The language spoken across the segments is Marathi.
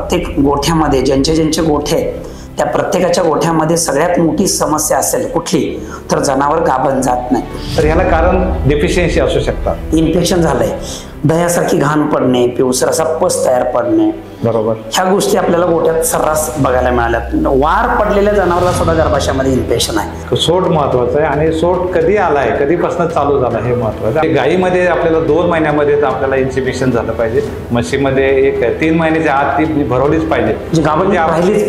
प्रत्येक गोठ्यामध्ये ज्यांचे गोठे आहेत त्या प्रत्येकाच्या गोठ्यामध्ये सगळ्यात मोठी समस्या असेल कुठली तर जनावर गाभण जात नाही. तर याला कारण डेफिशियन्सी असू शकतात. इन्फेक्शन झालंय, दह्यासारखी घाण पडणे, पिवसर असा पस तयार पडणे, बरोबर, ह्या गोष्टी आपल्याला गोठ्यात सर्रास बघायला मिळाल्यात. वार पडलेल्या जनावराला सुद्धा गर्भाशयामध्ये इन्फेक्शन आहे. सोट महत्वाचं आहे आणि सोट कधी आलाय, कधीपासून चालू झाला हे महत्वाचं आहे. गायीमध्ये आपल्याला 2 महिन्यामध्ये आपल्याला इन्सिबिशन झालं पाहिजे. म्हशीमध्ये 3 महिन्याच्या आत ती भरवलीच पाहिजे, राहिलीच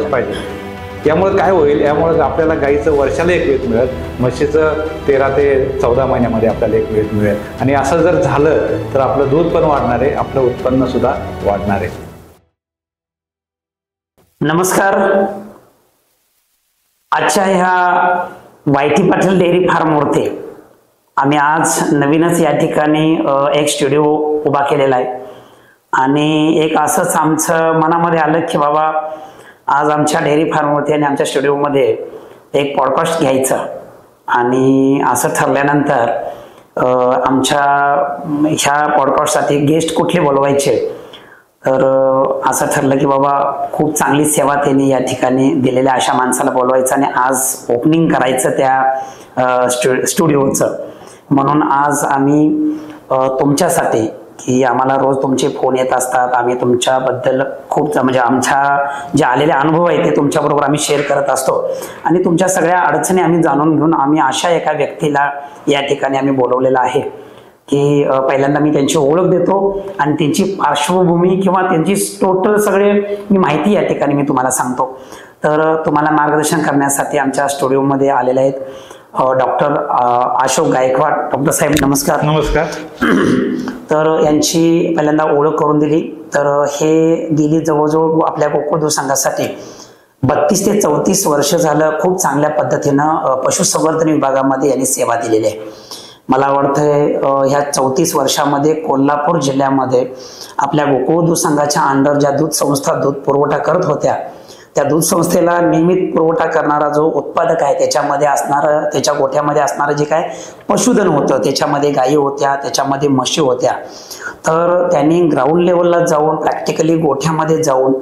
पाहिजे. यामुळे काय होईल, यामुळे आपल्याला गाईचं वर्षाला एक वेळ मिळेल, म्हशीचं 13 ते 14 महिन्यामध्ये आपल्याला एक वेळ मिळेल. आणि असं जर झालं तर आपलं दूध पण वाढणार आहे, आपलं उत्पन्न सुद्धा वाढणार आहे. नमस्कार. आजच्या ह्या वायटी पाटील डेअरी फार्मवरती आम्ही आज नवीनच या ठिकाणी एक स्टुडिओ उभा केलेला आहे आणि एक असंच आमचं मनामध्ये आलं की बाबा आज आमच्या डेअरी फार्मवरती आणि आमच्या स्टुडिओमध्ये एक पॉडकास्ट घ्यायचं. आणि असं ठरल्यानंतर आमच्या ह्या पॉडकास्टसाठी गेस्ट कुठले बोलवायचे तर असं ठरलं की बाबा खूप चांगली सेवा त्यांनी या ठिकाणी दिलेल्या अशा माणसाला बोलवायचं आणि आज ओपनिंग करायचं त्या स्टुडिओचं. म्हणून आज आम्ही तुमच्यासाठी की आम्हाला रोज तुमचे फोन येत असतात, आम्ही तुमच्याबद्दल खूप म्हणजे आमच्या जे आलेले अनुभव आहेत ते तुमच्याबरोबर आम्ही शेअर करत असतो आणि तुमच्या सगळ्या अडचणी आम्ही जाणून घेऊन आम्ही अशा एका व्यक्तीला या ठिकाणी आम्ही बोलवलेलं आहे की पहिल्यांदा मी त्यांची ओळख देतो आणि त्यांची पार्श्वभूमी किंवा त्यांची टोटल सगळे माहिती या ठिकाणी मी तुम्हाला सांगतो. तर तुम्हाला मार्गदर्शन करण्यासाठी आमच्या स्टुडिओमध्ये आलेले आहेत डॉक्टर अशोक गायकवाड. डॉक्टर साहेब नमस्कार. नमस्कार. तर यांची पहिल्यांदा ओळख करून दिली तर हे गेली जवळजवळ आपल्या गोकुळ दूध संघासाठी 32 ते 34 वर्ष झालं खूप चांगल्या पद्धतीनं पशुसंवर्धन विभागामध्ये यांनी सेवा दिलेली आहे. मला वाटतंय ह्या 34 वर्षामध्ये कोल्हापूर जिल्ह्यामध्ये आपल्या गोकुळ दूध संघाच्या अंडर ज्या दूध संस्था दूध पुरवठा करत होत्या त्या दूध संस्थेला नियमित पुरवठा करणारा जो उत्पादक आहे त्याच्यामध्ये असणारं त्याच्या गोठ्यामध्ये असणारं जे काय पशुधन होतं त्याच्यामध्ये गायी होत्या, त्याच्यामध्ये म्हशी होत्या. तर त्यांनी ग्राउंड लेवलला जाऊन प्रॅक्टिकली गोठ्यामध्ये जाऊन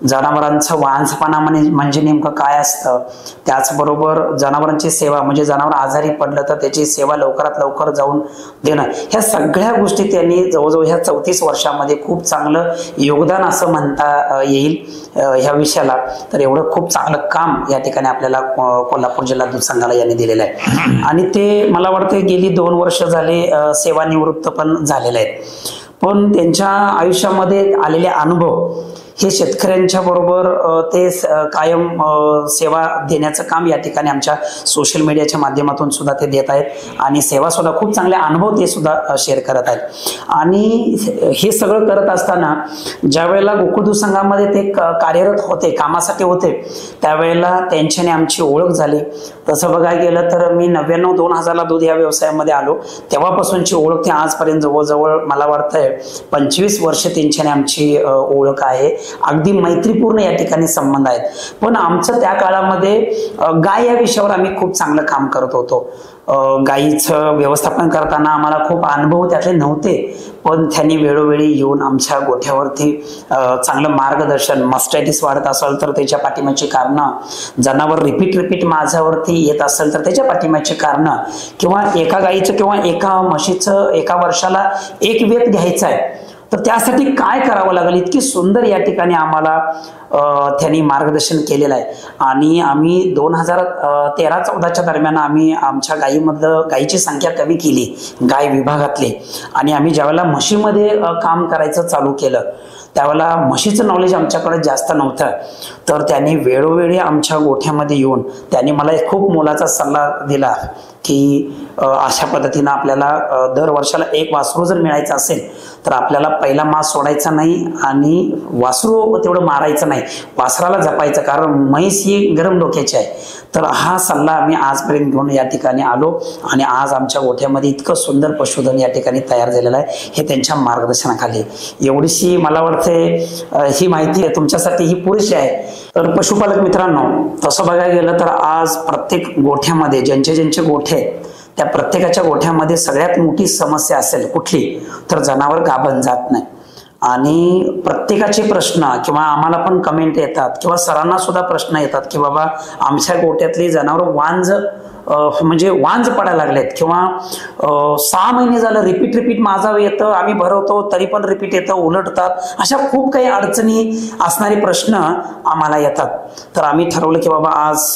जनावरांचं वाहनसपणा म्हणजे नेमकं काय असतं, त्याचबरोबर जनावरांची सेवा म्हणजे जनावर आजारी पडलं तर त्याची सेवा लवकरात लवकर जाऊन देणं, ह्या सगळ्या गोष्टी त्यांनी जवळजवळ ह्या 34 वर्षामध्ये खूप चांगलं योगदान असं म्हणता येईल ह्या विषयाला. तर एवढं खूप चांगलं काम या ठिकाणी आपल्याला कोल्हापूर जिल्हा दूध संघाला यांनी दिलेलं आहे आणि ते मला वाटतं गेली 2 वर्ष झाले सेवानिवृत्त पण झालेले आहेत. पण त्यांच्या आयुष्यामध्ये आलेले अनुभव हे शेतकऱ्यांच्या बरोबर ते कायम सेवा देण्याचं काम या ठिकाणी आमच्या सोशल मीडियाच्या माध्यमातून सुद्धा ते देत आहेत आणि सेवा सुद्धा खूप चांगले अनुभव ते सुद्धा शेअर करत आहेत. आणि हे सगळं करत असताना ज्या वेळेला गोकुळ दूध संघामध्ये ते कार्यरत होते, कामासाठी होते, त्यावेळेला त्यांच्याने आमची ओळख झाली. तसं बघायला गेलं तर मी 99-2000ला दूध या व्यवसायामध्ये आलो तेव्हापासूनची ओळख ते आजपर्यंत जवळजवळ मला वाटतंय 25 वर्ष त्यांच्याने आमची ओळख आहे. अगदी मैत्रीपूर्ण या ठिकाणी संबंध आहेत. पण आमचं त्या काळामध्ये गाय या विषयावर आम्ही खूप चांगलं काम करत होतो. गायीचं व्यवस्थापन करताना आम्हाला खूप अनुभव त्यातले नव्हते, पण त्यांनी वेळोवेळी येऊन आमच्या गोठ्यावरती चांगलं मार्गदर्शन, मास्टायटिस वाढत असेल तर त्याच्या पाठीमागची कारणं, जनावर रिपीट माझ्यावरती येत असेल तर त्याच्या पाठीमागची कारणं, किंवा एका गायीचं किंवा एका म्हशीचं एका वर्षाला एक वेत घ्यायचा आहे तर त्यासाठी काय करावं लागेल इतकी सुंदर या ठिकाणी आम्हाला त्यांनी मार्गदर्शन केलेलं आहे. आणि आम्ही 2013-14च्या दरम्यान आम्ही आमच्या गायीची संख्या कमी केली गाय विभागातली आणि आम्ही ज्यावेळेला म्हशीमध्ये काम करायचं चालू केलं त्यावेळेला म्हशीचं नॉलेज आमच्याकडे जास्त नव्हतं. तर त्यांनी वेळोवेळी आमच्या गोठ्यामध्ये येऊन त्यांनी मला एक खूप मोलाचा सल्ला दिला की अशा पद्धतीनं आपल्याला दर वर्षाला एक वासरू जर मिळायचं असेल तर आपल्याला पहिला मास सोडायचा नाही आणि वासरू तेवढं मारायचं नाही, वासराला जपायचं, कारण म्हैस ही गरम डोक्याची आहे. तर हा सल्ला आम्ही आजपर्यंत घेऊन या ठिकाणी आलो आणि आज आमच्या गोठ्यामध्ये इतकं सुंदर पशुधन या ठिकाणी तयार झालेलं आहे हे त्यांच्या मार्गदर्शनाखाली. एवढीशी मला वाटते ही माहिती आहे तुमच्यासाठी ही पुरेशी आहे. तर पशुपालक मित्रांनो, तसं बघायला गेलं तर आज प्रत्येक गोठ्यामध्ये ज्यांचे गोठे आहेत त्या प्रत्येकाच्या गोठ्यामध्ये सगळ्यात मोठी समस्या असेल कुठली तर जनावर गाभण जात नाही. आणि प्रत्येकाचे प्रश्न किंवा आम्हाला पण कमेंट येतात किंवा सरांना सुद्धा प्रश्न येतात की बाबा आमच्या गोट्यातली जनावर म्हणजे वांज पडायला लागलेत किंवा 6 महिने झालं रिपीट माझा येतं, आम्ही भरवतो तरी पण रिपीट येतं, उलटतात, अशा खूप काही अडचणी असणारे प्रश्न आम्हाला येतात. तर आम्ही ठरवलं की बाबा आज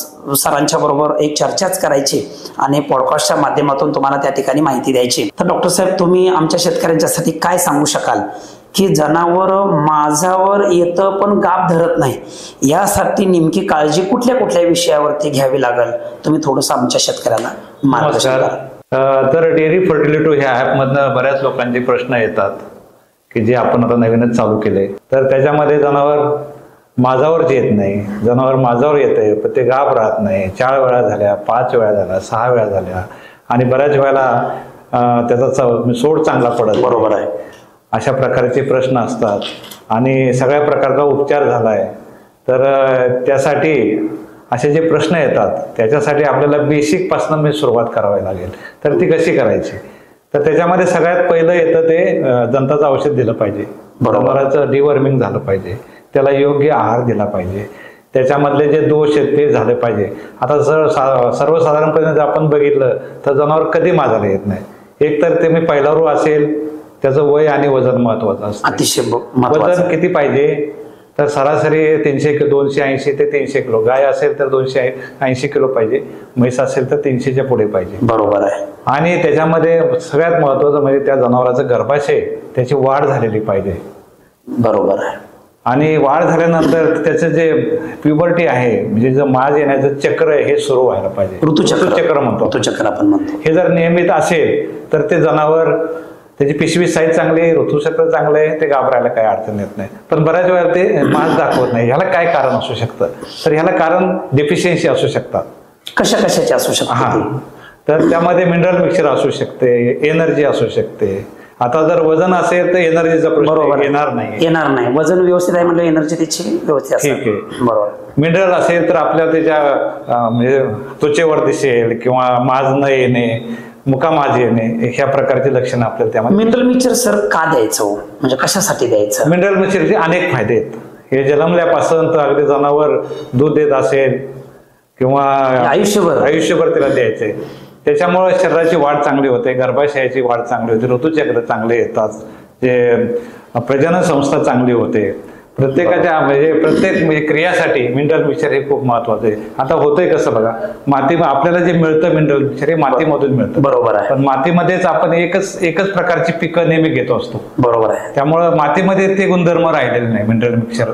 सरांच्या बरोबर एक चर्चाच करायची आणि पॉडकास्टच्या माध्यमातून तुम्हाला त्या ठिकाणी माहिती द्यायची. तर डॉक्टर साहेब, तुम्ही आमच्या शेतकऱ्यांच्यासाठी काय सांगू शकाल की जनावर माझ्यावर येतं पण गाभ धरत नाही, यासाठी नेमकी काळजी कुठल्या कुठल्या विषयावरती घ्यावी लागेल, तुम्ही थोडंसं आमच्या शेतकऱ्याला मार्गदर्शन करा. तर डेअरी फर्टिलिटी ह्या ॲपमधनं बऱ्याच लोकांचे प्रश्न येतात की जे आपण आता नवीनच चालू केले. तर त्याच्यामध्ये जनावर माझावरच येत नाही, जनावर माझावर येते पण ते गाभ राहत नाही. 4 वेळा झाल्या, 5 वेळा झाल्या, 6 वेळा झाल्या आणि बऱ्याच वेळेला त्याचा सोड चांगला पडत. बरोबर आहे. अशा प्रकारचे प्रश्न असतात आणि सगळ्या प्रकारचा उपचार झालाय. तर त्यासाठी असे जे प्रश्न येतात त्याच्यासाठी आपल्याला बेसिक पासून मी सुरुवात करावी लागेल. तर ती कशी करायची? तर त्याच्यामध्ये सगळ्यात पहिलं येतं ते दंताचं औषध दिलं पाहिजे, जनावरांचं डिवर्मिंग झालं पाहिजे, त्याला योग्य आहार दिला पाहिजे, त्याच्यामधले जे दोष आहेत ते झाले पाहिजे. आता सर्वसाधारणपणे जर आपण बघितलं तर जनावर कधी माझाला येत नाही. एक तर ते मी पहिला रो असेल, त्याचं वय आणि वजन महत्वाचं असतं. अतिशय वजन किती पाहिजे? तर सरासरी 280 ते 300 किलो. गाय असेल तर 280 किलो पाहिजे, म्हैस असेल तर 300च्या पुढे पाहिजे. बरोबर आहे. आणि त्याच्यामध्ये सगळ्यात महत्वाचं म्हणजे त्या जनावराचं गर्भाशय त्याची वाढ झालेली पाहिजे. बरोबर आहे. आणि वाढ झाल्यानंतर त्याचं जे प्युबर्टी आहे म्हणजे जे माज येण्याचं चक्र आहे हे सुरू व्हायला पाहिजे. ऋतुचक्र म्हणतो, ऋतुचक्र आपण म्हणतो. हे जर नियमित असेल तर ते जनावर त्याची पिशवी साईज चांगली आहे, ऋतुचक्र चांगलं आहे, ते घाबरायला काही अडचण येत नाही. पण बऱ्याच वेळा ते माज दाखवत नाही. ह्याला काय कारण असू शकतं? तर ह्याला कारण डेफिशियन्सी असू शकतात. कशाची असू शकते? तर त्यामध्ये मिनरल मिक्सचर असू शकते, एनर्जी असू शकते. आता जर वजन असेल तर एनर्जीचा प्रश्न येणार नाही. वजन व्यवस्थित आहे म्हणजे एनर्जी त्याची व्यवस्थित ठीक आहे. बरोबर. मिनरल असेल तर आपल्या त्याच्या म्हणजे त्वचेवर दिसेल किंवा माज न येणे, मुकामाज येणे, ह्या प्रकारची लक्षणं आपल्याला त्यामध्ये. मिनरल मिक्सचर सर का द्यायचं, म्हणजे कशासाठी द्यायचं? मिनरल मिक्सचरचे अनेक फायदे आहेत. हे जन्मल्यापासून तर अगदी जनावर दूध देत असेल किंवा आयुष्यभर त्याला द्यायचंय. त्याच्यामुळे शरीराची वाढ चांगली होते, गर्भाशयाची वाढ चांगली होते, ऋतुचक्र चांगले येतात, जे प्रजनन संस्था चांगली होते. प्रत्येकाच्या प्रत्येक क्रियासाठी मिनरल मिक्सचर हे खूप महत्वाचं आहे. आता होतंय कसं बघा, आपल्याला जे मिळतं मिनरल मिक्सचर हे मातीमधून मिळतं. बरोबर आहे. पण मातीमध्येच आपण एकच प्रकारची पिकं नेहमी घेत असतो. बरोबर आहे. त्यामुळं मातीमध्ये ते गुणधर्म राहिलेले नाही मिनरल मिक्सचर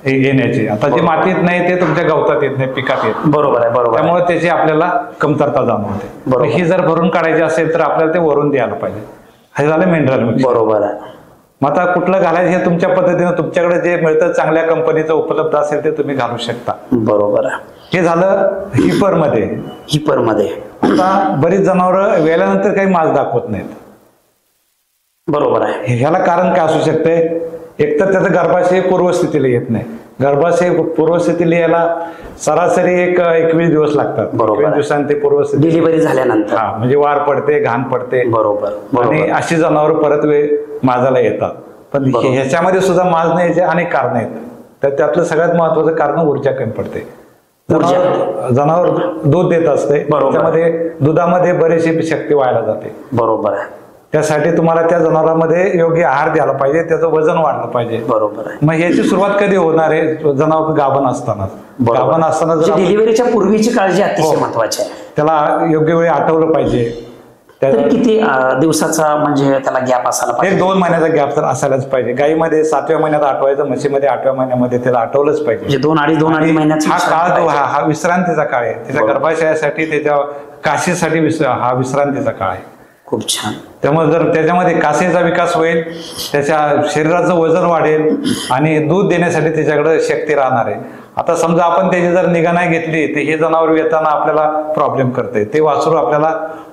येण्याचे. आता जे मातीत नाही ते तुमच्या गवतात येत नाही, पिकात येत. बरोबर आहे. बरोबर. त्यामुळे त्याची आपल्याला कमतरता जाणवते. ही जर भरून काढायची असेल तर आपल्याला ते वरून द्यायला पाहिजे. हे झालं मिनरल मिक्सचर. बरोबर आहे. मग आता कुठलं घालायचं हे तुमच्या पद्धतीनं, तुमच्याकडे जे मिळतं चांगल्या कंपनीचं उपलब्ध असेल ते तुम्ही घालू शकता. बरोबर आहे. हे झालं हिपरमध्ये. आता बरीच जनावरं वेल्यानंतर काही माज दाखवत नाहीत. बरोबर आहे. ह्याला कारण काय असू शकते? एकतर त्याचं गर्भाशय पूर्वस्थितीला येत नाही. गर्भाशय पूर्वस्थितीला यायला सरासरी 21 दिवस लागतात. 21 दिवसांनी ते पूर्वस्थिती डिलिव्हरी झाल्यानंतर म्हणजे वार पडते, घाण पडते. बरोबर. आणि अशी जनावर परत माजाला येतात. पण ह्याच्यामध्ये सुद्धा माज नाही याचे अनेक कारण आहेत. तर त्यातलं सगळ्यात महत्वाचं कारण ऊर्जा कमी पडते. जनावर दूध देत असते, त्याच्यामध्ये दुधामध्ये बरीचशी शक्ती व्हायला जाते. बरोबर आहे. त्यासाठी तुम्हाला त्या जनावरांमध्ये योग्य आहार द्यायला पाहिजे, त्याचं वजन वाढलं पाहिजे. बरोबर आहे. मग याची सुरुवात कधी होणार आहे? जनावर गाभण असताना. डिलिव्हरीच्या पूर्वीची काळजी अतिशय महत्वाची आहे. त्याला योग्य वेळी आठवलं पाहिजे. किती दिवसाचा म्हणजे त्याला गॅप असायला पाहिजे? 1-2 महिन्याचा गॅप तर असायलाच पाहिजे. गायीमध्ये 7व्या महिन्यात आठवायचं, म्हशीमध्ये 8व्या महिन्यामध्ये त्याला आठवलंच पाहिजे. 2-2.5 महिन्याचा हा काळ हा विश्रांतीचा काळ आहे. त्याच्या गर्भाशयासाठी, त्याच्या काशीसाठी हा विश्रांतीचा काळ आहे. खूप छान. त्यामुळे जर त्याच्यामध्ये कासेचा विकास होईल, त्याच्या शरीराचं वजन वाढेल आणि दूध देण्यासाठी त्याच्याकडे शक्ती राहणार आहे. आता समजा आपण त्याची जर निगा नाही घेतली तर हे जनावर येताना आपल्याला प्रॉब्लेम करते. ते वासरू आपल्याला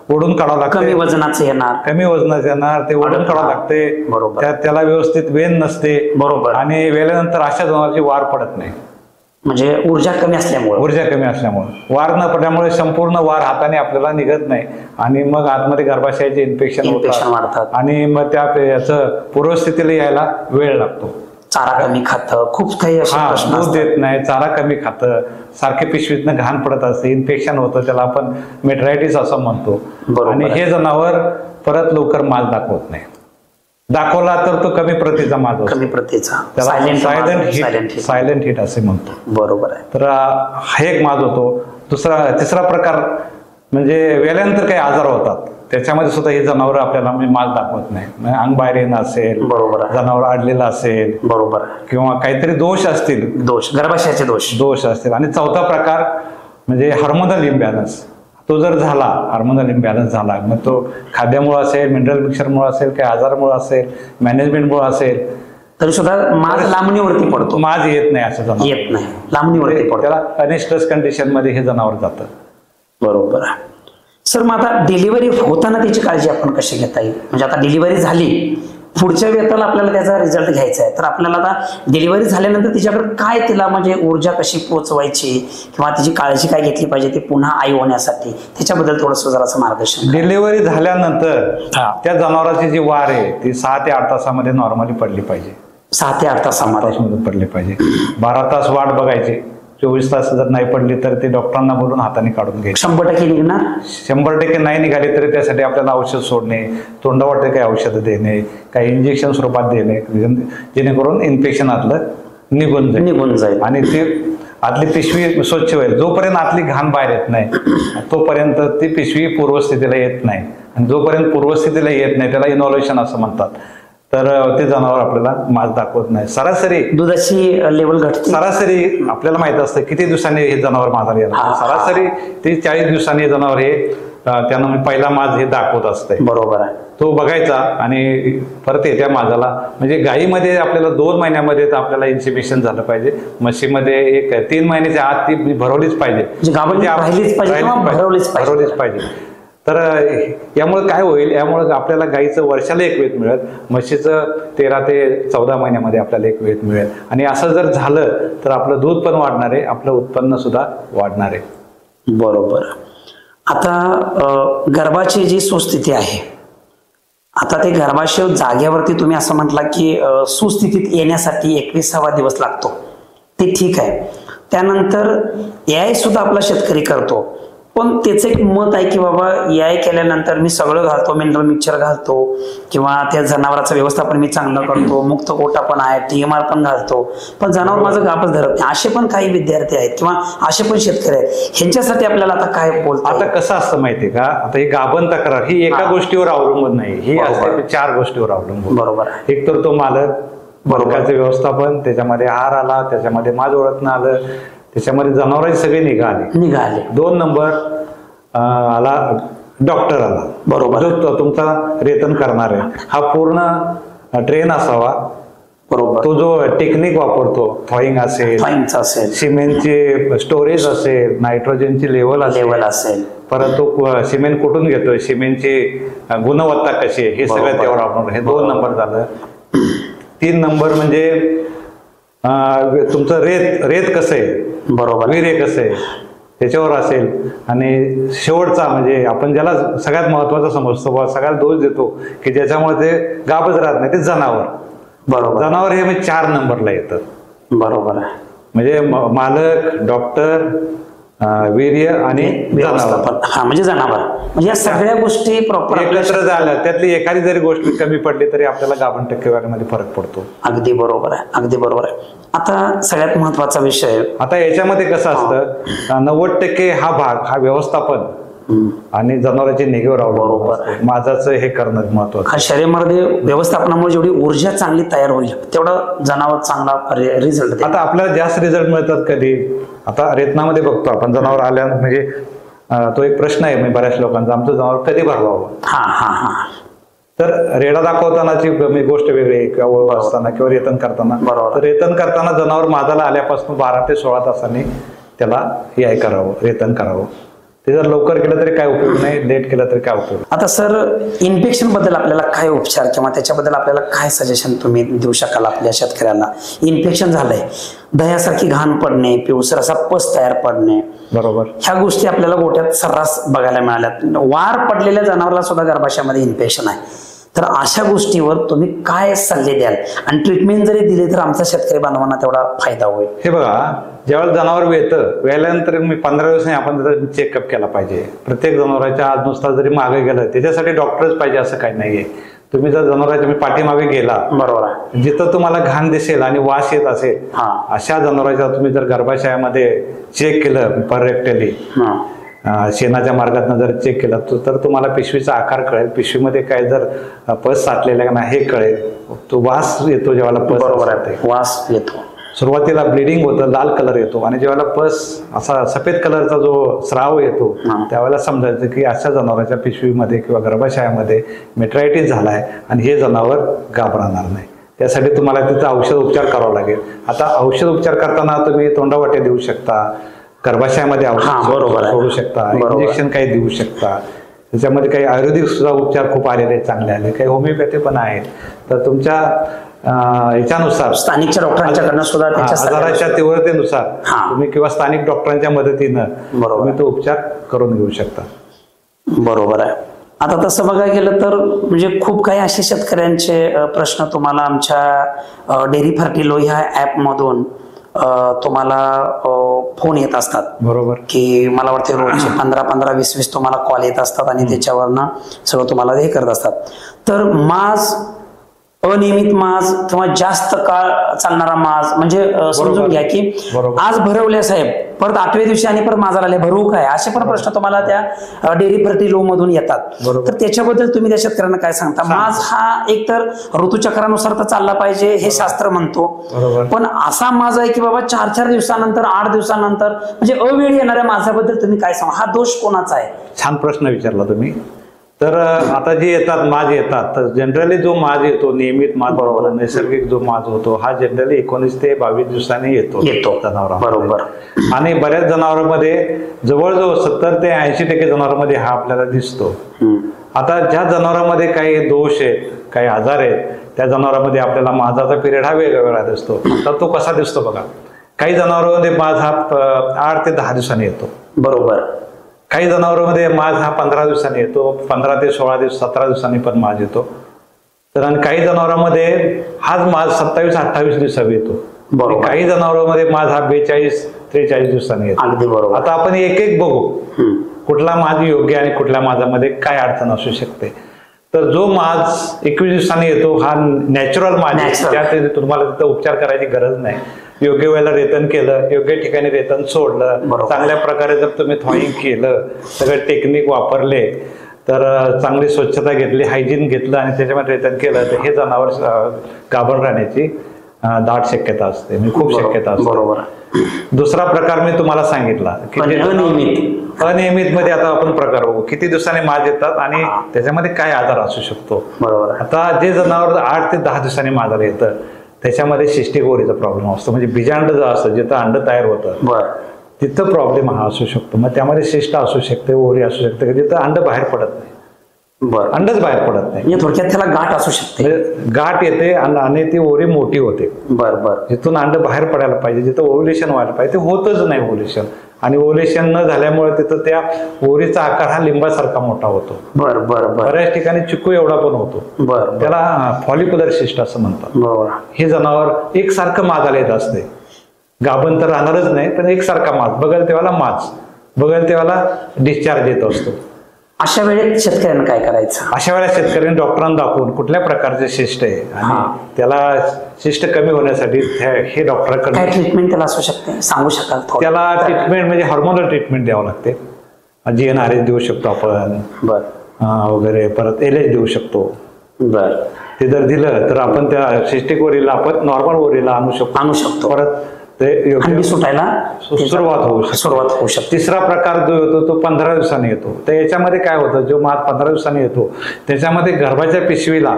ओढून काढावं लागतं. कमी वजनाचं येणार, ते ओढून काढावं लागते. त्याला व्यवस्थित वेन नसते. बरोबर. आणि वेळेनंतर अशा जनावरांची वाढ पडत नाही. म्हणजे ऊर्जा कमी असल्यामुळे वार न पडल्यामुळे संपूर्ण वार हाताने आपल्याला निघत नाही आणि मग आतमध्ये गर्भाशयाचे इन्फेक्शन वाढतात आणि मग त्या याचं पूर्वस्थितीला यायला वेळ लागतो. चारा कमी खातं, खूप काही असे प्रश्न दूध देत नाही, चारा कमी खातं, सारखे पिशवीतनं घाण पडत असते, इन्फेक्शन होतं, त्याला आपण मेट्रायटिस असं म्हणतो. आणि हे जनावर परत लवकर माल दाखवत नाही. दाखवला तर तो कमी प्रतीचा माल, त्याला सायलेंट हिट असे म्हणतो. बरोबर आहे. तर हा एक माज होतो. तिसरा प्रकार म्हणजे वेल्यानंतर काही आजार होतात, त्याच्यामध्ये सुद्धा हे जनावर आपल्याला माल दाखवत नाही. अंग बाहेर येणं असेल, बरोबर, जनावर अडलेलं असेल, बरोबर, किंवा काहीतरी दोष असतील, गर्भाशयाचे दोष असतील. आणि चौथा प्रकार म्हणजे हार्मोनल इम्बॅलन्स. तो जर झाला, हार्मोनल इम्बॅलन्स झाला, मग तो खाद्यामुळे असेल, मिनरल मिक्सरमुळे असेल, काही आजारमुळे असेल, मॅनेजमेंटमुळे असेल, तरी सुद्धा माज लांबणीवरती पडतो. माज येत नाही, असं जनावर येत नाही, लांबणीवरती पडतो. त्याला अनस्ट्रेस कंडिशन मध्ये हे जनावर जातं. बरोबर आहे. सर, मग आता डिलिव्हरी होताना त्याची काळजी आपण कशी घेता येईल? म्हणजे आता डिलिव्हरी झाली, पुढच्या वेळेला आपल्याला त्याचा रिझल्ट घ्यायचा आहे, तर आपल्याला आता डिलिव्हरी झाल्यानंतर तिच्याकडे काय, तिला म्हणजे ऊर्जा कशी पोहोचवायची किंवा तिची काळजी काय घेतली पाहिजे ती पुन्हा आई होण्यासाठी, त्याच्याबद्दल थोडंसं जरासं मार्गदर्शन. डिलिव्हरी झाल्यानंतर त्या जनावराची जी वार आहे ती 6 ते 8 तासामध्ये नॉर्मली पडली पाहिजे. 6 ते 8 तासामध्ये पडले पाहिजे. 12 तास वाट बघायची. 24 तास जर नाही पडली तर ते डॉक्टरांना बोलून हाताने काढून घ्यायचे. 100% निघणार? 100% नाही निघाली तरी त्यासाठी आपल्याला औषध सोडणे, तोंडावाटे काही औषधं देणे, काही इंजेक्शन स्वरूपात देणे, जेणेकरून इन्फेक्शन आतलं निघून जाईल आणि ते आतली पिशवी स्वच्छ होईल. जोपर्यंत आतली घाण बाहेर येत नाही तोपर्यंत ती पिशवी पूर्वस्थितीला येत नाही, आणि जोपर्यंत पूर्वस्थितीला येत नाही त्याला इनोव्हेशन असं म्हणतात. तर ते जनावर आपल्याला माज दाखवत नाही. सरासरी दुधाची लेवल घटते. सरासरी आपल्याला माहित असतं किती दिवसांनी हे जनावर माजाला येणार. सरासरी 30-40 दिवसांनी हे जनावर हे त्यांना पहिला माज हे दाखवत असते. बरोबर आहे. तो बघायचा आणि परत येत्या माजाला, म्हणजे गायीमध्ये आपल्याला 2 महिन्यामध्ये आपल्याला इन्सिबिशन झालं पाहिजे. म्हशीमध्ये 3 महिन्याच्या आत ती भरवलीच पाहिजे, भरवलीच पाहिजे. तर यामुळे काय होईल, यामुळे आपल्याला गायीचं वर्षाला 1 वेळ मिळेल, म्हशीचं 13 ते 14 महिन्यामध्ये आपल्याला 1 वेळ मिळेल. आणि असं जर झालं तर आपलं दूध पण वाढणार आहे, आपलं उत्पन्न सुद्धा वाढणार आहे. बरोबर. आता गर्भाची जी सुस्थिती आहे, आता ते गर्भाशय जागेवरती तुम्ही असं म्हटलं की सुस्थितीत येण्यासाठी 21वा दिवस लागतो, ते ठीक आहे. त्यानंतर याय सुद्धा आपला शेतकरी करतो, पण त्याचं एक मत आहे की बाबा याय केल्यानंतर मी सगळं घालतो, मिनरल मिक्सचर घालतो किंवा त्या जनावराचं व्यवस्थापन मी चांगलं करतो, मुक्त कोटा पण आहे, TMR पण घालतो, पण जनावर माझं गाभच धरत नाही. असे पण काही विद्यार्थी आहेत किंवा असे पण शेतकरी आहेत. ह्यांच्यासाठी आपल्याला आता काय बोलतो? आता कसं असतं माहितीये का, आता ही गाभण तक्रार ही एका गोष्टीवर अवलंबून नाही, ही असते 4 गोष्टीवर अवलंबून. बरोबर. एक तर तो मालक, बरोबरचं व्यवस्थापन, त्याच्यामध्ये आहार आला, त्याच्यामध्ये माज ओळखणं आलं, त्याच्यामध्ये जनावरांची सगळी निघाले. 2 नंबर आला डॉक्टर आला, बरोबर, जो तुमचा रेतन करणार आहे, हा पूर्ण ट्रेन असावा. बरोबर. तो जो टेक्निक वापरतो, थॉईंग असेल, सिमेंटचे स्टोरेज असेल, नायट्रोजनची लेवल असेल, परत तो सिमेंट कुठून घेतोय, सिमेंटची गुणवत्ता कशी आहे, हे सगळं त्यावर आपण. हे 2 नंबर झालं. 3 नंबर म्हणजे तुमचं रेत कसं आहे, बरोबर, वीर्य कसं आहे त्याच्यावर असेल. आणि शेवटचा म्हणजे आपण ज्याला सगळ्यात महत्वाचा समजतो, सगळ्यात दोष देतो की ज्याच्यामुळे ते गाभच राहत नाही, ते जनावर. बरोबर. जनावर हे म्हणजे 4 नंबरला येतं. बरोबर आहे. म्हणजे मालक, डॉक्टर, वीर्य आणि जनावर. म्हणजे जनावर, म्हणजे या सगळ्या गोष्टी प्रॉपर एकत्र झाल्या, त्यातली एखादी जरी गोष्ट कमी पडली तरी आपल्याला गाभण टक्केवारीमध्ये फरक पडतो. अगदी बरोबर आहे, अगदी बरोबर आहे. आता सगळ्यात महत्वाचा विषय, आता याच्यामध्ये कसं असतं, 90% हा भाग हा व्यवस्थापन आणि जनावरांची निगेवर अवलंबून माझाचं हे करणं महत्वाचं. शरीरामध्ये व्यवस्थापनामुळे जेवढी ऊर्जा चांगली तयार होईल तेवढं जनावर चांगला रिझल्ट. आता आपल्याला जास्त रिझल्ट मिळतात कधी, आता रेतनामध्ये बघतो आपण जनावर आल्या, म्हणजे तो एक प्रश्न आहे म्हणजे बऱ्याच लोकांचा, आमचं जनावर कधी भरवावं. तर रेडा दाखवतानाची गोष्ट वेगळी आहे, किंवा ओळख असताना किंवा रेतन करताना. तर रेतन करताना जनावर मादाला आल्यापासून 12 ते 16 तासांनी त्याला याय करावं, रेतन करावं. ते जर लवकर केलं तरी काय उपयोग नाही, लेट केलं तरी काय उपयोग. आता सर, इन्फेक्शन बद्दल आपल्याला काय उपचार किंवा त्याच्याबद्दल आपल्याला काय सजेशन तुम्ही देऊ शकाल आपल्या शेतकऱ्यांना? इन्फेक्शन झालंय, दह्यासारखी घाण पडणे, पिवसर असा पस तयार पडणे, बरोबर, ह्या गोष्टी आपल्याला गोठ्यात सर्रास बघायला मिळाल्यात. वार पडलेल्या जनावराला सुद्धा गर्भाशयामध्ये इन्फेक्शन आहे. तर अशा गोष्टीवर तुम्ही काय सल्ले द्याल आणि ट्रीटमेंट जरी दिली तर आमचा शेतकरी बांधवांना तेवढा फायदा होईल? हे बघा, ज्यावेळेस जनावर येतं वेळल्यानंतर मी 15 दिवसांनी आपण त्याचा चेकअप केला पाहिजे. प्रत्येक जनावरांच्या आज नुसता जरी मागे गेलं त्याच्यासाठी डॉक्टरच पाहिजे असं काही नाहीये. तुम्ही जर जनावरांच्या तुम्ही पाठीमागे गेला, बरोबर, जिथं तुम्हाला घाण दिसेल आणि वास येत असेल अशा जनावरांच्या तुम्ही जर गर्भाशयामध्ये चेक केलं पररेक्टली, शेणाच्या मार्गातून जर चेक केला तर तुम्हाला पिशवीचा आकार कळेल, पिशवीमध्ये काय जर पस साठलेला का नाही हे कळेल. तो वास येतो जेव्हा पस, बरोबर आहे, वास येतो. सुरुवातीला ब्लिडिंग होतं, लाल कलर येतो आणि जेव्हा पस असा सफेद कलरचा जो स्राव येतो त्यावेळेला समजायचं की अशा जनावरांच्या पिशवीमध्ये किंवा गर्भाशयामध्ये मेट्रायटिस झालाय आणि हे जनावर गाभराणार नाही. त्यासाठी तुम्हाला तिथं औषध उपचार करावा लागेल. आता औषध उपचार करताना तुम्ही तोंडावाटे देऊ शकता, गर्भाशयामध्ये औषध सोडू शकता, इंजेक्शन काही देऊ शकता. त्याच्यामध्ये काही आयुर्वेदिक सुद्धा उपचार खूप आलेले चांगले आले, काही होमिओपॅथी पण आहेत. तर तुमच्या याच्यानुसार स्थानिकच्या डॉक्टरांच्याकडनं सुद्धा आजाराच्या तीव्रतेनुसार तुम्ही किंवा स्थानिक डॉक्टरांच्या मदतीनं तुम्ही तो उपचार करून घेऊ शकता. बरोबर आहे. आता तसं बघायला गेलं तर म्हणजे खूप काही असे शेतकऱ्यांचे प्रश्न तुम्हाला आमच्या डेअरी फर्टिलो ह्या ऍप मधून तुम्हाला फोन येत असतात. बरोबर, की मला वाटते रोजचे 15-15, 20-20 तुम्हाला कॉल येत असतात आणि त्याच्यावरनं सगळं तुम्हाला हे करत असतात. तर माज, अनियमित माज किंवा जास्त काळ चालणारा माज, म्हणजे समजून घ्या की आज भरवले साहेब, परत 8व्या दिवशी आणि परत माझा आले भरवू काय, असे पण प्रश्न तुम्हाला त्या डेअरी फर्टिलो मधून येतात. तर त्याच्याबद्दल तुम्ही त्या शेतकऱ्यांना काय सांगता? माज हा एकतर ऋतुचक्रानुसार तर चालला पाहिजे हे शास्त्र म्हणतो, पण असा माज आहे की बाबा 4-4 दिवसानंतर, 8 दिवसानंतर म्हणजे अवेळी येणाऱ्या माझ्याबद्दल तुम्ही काय सांगा? हा दोष कोणाचा आहे? छान प्रश्न विचारला तुम्ही. तर आता जे येतात माज येतात, तर जनरली जो माज येतो नियमित माज, बरोबर, नैसर्गिक जो माज होतो हा जनरली 19 ते 22 दिवसांनी येतो जनावर, बरोबर. आणि बऱ्याच जनावरांमध्ये जवळजवळ 70 ते 80% जनावरांमध्ये हा आपल्याला दिसतो. आता ज्या जनावरांमध्ये काही दोष आहेत, काही आजार आहेत, त्या जनावरांमध्ये आपल्याला माझाचा पिरियड हा वेगवेगळा दिसतो. तर तो कसा दिसतो बघा, काही जनावरांमध्ये माज हा 8 ते 10 दिवसांनी येतो, बरोबर. काही जनावरांमध्ये माज हा 15 दिवसांनी येतो, 15 ते 16 दिवस, 17 दिवसांनी पण माज येतो. तर आणि काही जनावरांमध्ये हाच माज 27-28 दिवसांनी येतो. काही जनावरांमध्ये माज हा 42-43 दिवसांनी येतो. अगदी बरोबर. आता आपण एक एक बघू कुठला माज योग्य आणि कुठल्या माजामध्ये काय अडचण असू शकते. तर जो माज 21 दिवसांनी येतो हा नॅचरल माज आहे, त्यात तुम्हाला तिथं उपचार करायची गरज नाही. योग्य वेळेला रेतन केलं, योग्य ठिकाणी रेतन सोडलं, चांगल्या प्रकारे जर तुम्ही थॉईंग केलं, सगळे टेक्निक वापरले, तर चांगली स्वच्छता घेतली, हायजीन घेतलं आणि त्याच्यामध्ये रेतन केलं, तर हे जनावर गाभण राहण्याची दाट शक्यता असते, म्हणजे खूप शक्यता असते. बरोबर. दुसरा प्रकार मी तुम्हाला सांगितला की अनियमित मध्ये आता आपण प्रकार बघू, किती दिवसांनी माज येतात आणि त्याच्यामध्ये काय आजार असू शकतो. बरोबर. आता जे जनावर 8 ते 10 दिवसांनी माजाला येतं त्याच्यामध्ये सिस्टिक ओव्हरीचा प्रॉब्लेम असतो, म्हणजे बीजांड जो असतं जिथं अंड तयार होतं तिथं प्रॉब्लेम हा असू शकतो. मग त्यामध्ये सिस्ट असू शकते, ओव्हरी असू शकते, जिथं अंड बाहेर पडत नाही, अंडच बाहेर पडत नाही. थोडक्यात त्याला गाठ असू शकते, गाठ येते आणि ती ओव्हरी मोठी होते. बरोबर. जिथून अंड बाहेर पडायला पाहिजे, जिथं ओव्ह्युलेशन व्हायला पाहिजे ते होतच नाही ओव्ह्युलेशन, आणि ओव्ह्युलेशन न झाल्यामुळे तिथं त्या ओव्हरीचा आकार हा लिंबासारखा मोठा होतो. बऱ्याच ठिकाणी चिकू एवढा पण होतो. त्याला फॉलिक्युलर सिस्ट असं म्हणतात. हे जनावर एकसारखं माजाला येत असते, गाभण तर राहणारच नाही, पण एकसारखा माज, बघेल तेव्हाला माज, बघेल तेव्हाला डिस्चार्ज येत असतो. अशा वेळेस शेतकऱ्यांना काय करायचं? अशा वेळेला शेतकऱ्यांनी डॉक्टरांना दाखवून कुठल्या प्रकारचे शिस्ट आहे आणि त्याला शिस्ट कमी होण्यासाठी हे डॉक्टरकडे काय ट्रीटमेंट त्याला असू शकते सांगू शकाल? त्याला ट्रीटमेंट म्हणजे हार्मोनल ट्रीटमेंट द्यावं लागते. GnRH देऊ शकतो आपण वगैरे, परत LH देऊ शकतो. ते जर दिलं तर आपण त्या सिस्टिक ओव्हरीला आपण नॉर्मल ओव्हरीला आणू शकतो. परत ते सुटायला सुरुवात होऊ शकते. तिसरा प्रकार जो येतो तो 15 दिवसांनी येतो. तर याच्यामध्ये काय होतं, जो माज 15 दिवसांनी येतो त्याच्यामध्ये गर्भाच्या पिशवीला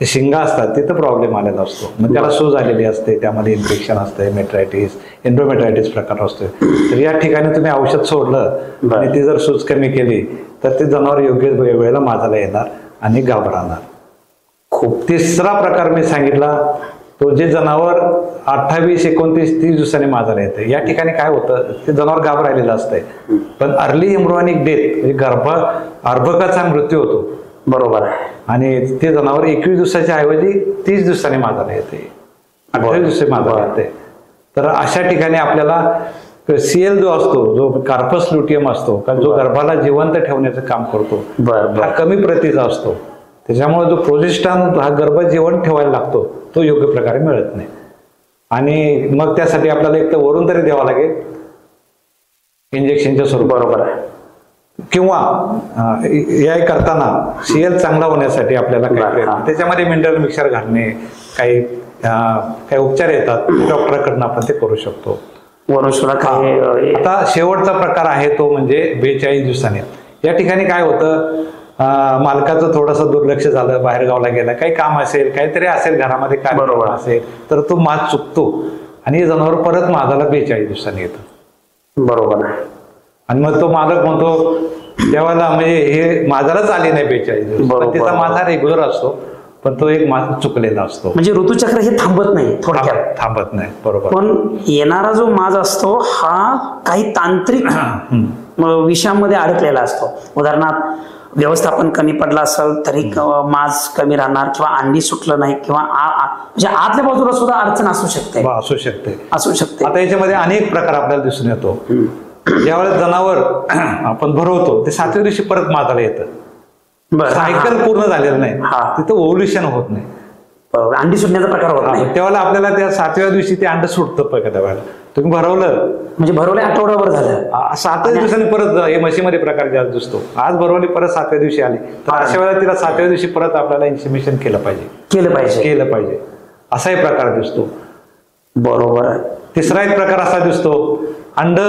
शिंगा असतात तिथं प्रॉब्लेम आलेला असतो. मग त्याला सूज आलेली असते, त्यामध्ये इन्फेक्शन असते, मेट्रायटिस, एन्डोमेट्रायटिस प्रकार असतो. तर या ठिकाणी तुम्ही औषध सोडलं आणि ती जर सूज कमी केली तर ते जनावर योग्य वेळेला माजाला येणार आणि घाबरणार. तिसरा प्रकार मी सांगितला तो जे जनावर 28, 29, 30 दिवसांनी माजाला येते. या ठिकाणी काय होतं, ते जनावर घाबरायलेलं असतंय, पण अर्ली एम्ब्रियोनिक डेथ म्हणजे अर्भकाचा मृत्यू होतो. बरोबर आहे. आणि ते जनावर 21 दिवसाच्या ऐवजी 30 दिवसांनी माजाला येते, 28 दिवसांनी माजाला येते. तर अशा ठिकाणी आपल्याला CL जो असतो, जो कार्पस ल्युटियम असतो, जो गर्भाला जिवंत ठेवण्याचं काम करतो, हा कमी प्रतीचा असतो. त्याच्यामुळे जो प्रोजेस्टेरॉन हा गर्भ जिवंत ठेवायला लागतो तो योग्य प्रकारे मिळत नाही. आणि मग त्यासाठी आपल्याला एक तर वरून तरी द्यावा लागेल इंजेक्शनच्या स्वरूपात. बरोबर आहे. किंवा या करताना CL चांगला होण्यासाठी आपल्याला काय त्याच्यामध्ये मिनरल मिक्सर घालणे, काही उपचार येतात डॉक्टरांकडून आपण ते करू शकतो. आता शेवटचा प्रकार आहे तो म्हणजे 42 दिवसांनी. या ठिकाणी काय होतं, मालकाचं थोडंसं दुर्लक्ष झालं, बाहेर गावला गेला, काही काम असेल, काहीतरी असेल घरामध्ये कार्यक्रम असेल, तर तो माज चुकतो आणि जनावर परत माजाला 42 दिवसांनी येतं. बरोबर आहे. आणि मग तो मालक म्हणतो त्यावेळेला म्हणजे हे माजालाच आली नाही 42 दिवस, पण त्याचा माझा रेग्युलर असतो, पण तो एक माज चुकलेला असतो. म्हणजे ऋतुचक्र हे थांबत नाही, थोडक्यात थांबत नाही. बरोबर. पण येणारा जो माज असतो हा काही तांत्रिक विषयामध्ये अडकलेला असतो. उदाहरणार्थ व्यवस्थापन कमी पडलं असेल तरी माज कमी राहणार, किंवा अंडी सुटलं नाही, किंवा म्हणजे आतल्या बाजूला सुद्धा अडचण असू शकते. आता याच्यामध्ये अनेक प्रकार आपल्याला दिसून येतो. ज्यावेळेस जनावर आपण भरवतो ते 7व्या दिवशी परत माजाला येतं, सायकल पूर्ण झालेलं नाही, तिथं ओव्ह्युलेशन होत नाही, अंडी सुटण्याचा प्रकार होत नाही. त्यावेळेला आपल्याला त्या 7व्या दिवशी ते अंड सुटतं. त्यावेळेला तुम्ही भरवलं म्हणजे भरवलं आठवड्याभर झालं, 7व्या दिवसांनी परत हे म्हशीमध्ये प्रकार जास्त दिसतो. आज भरवली परत 7व्या दिवशी आली, तर अशा वेळेला तिला 7व्या दिवशी परत आपल्याला इन्सेमिनेशन केलं पाहिजे. असाही प्रकार दिसतो. बरोबर. तिसरा एक प्रकार असा दिसतो, अंड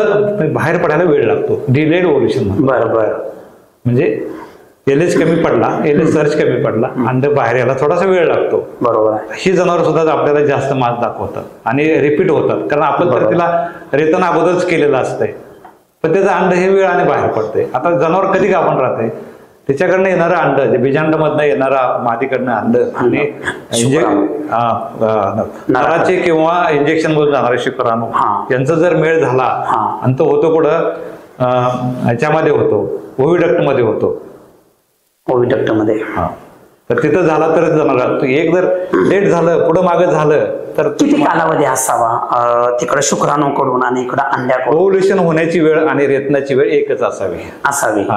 बाहेर पडायला वेळ लागतो, डिलेड ओव्ह्युलेशन. बरोबर. म्हणजे LH कमी पडला, LH सर्च कमी पडला, अंड बाहेर यायला थोडासा वेळ लागतो. बरोबर. ही जनावर सुद्धा आपल्याला जास्त माज दाखवतात आणि रिपीट होतात, कारण आपण तर तिला रेतन अगोदरच केलेलं असतंय, पण त्याचं अंड हे वेळाने बाहेर पडते. आता जनावर कधी गाभण राहते, त्याच्याकडनं येणारं अंड, जे बीजांडमधनं येणारा मादीकडनं अंड आणि नराचे किंवा इंजेक्शन मधून जाणारे शुक्राणू यांचा जर मेळ झाला आणि तो होतो कुठं, ह्याच्यामध्ये होतो, ओव्हिडक्ट मध्ये होतो. तर तिथं झाला तर जनावर एक जर लेट झालं, पुढं मागं झालं तर किती कालावधी असावा तिकडे शुक्राणूकडून आणि इकडे अंड्याकडून? ओव्ह्युलेशन होण्याची वेळ आणि रेतनाची वेळ एकच असावी.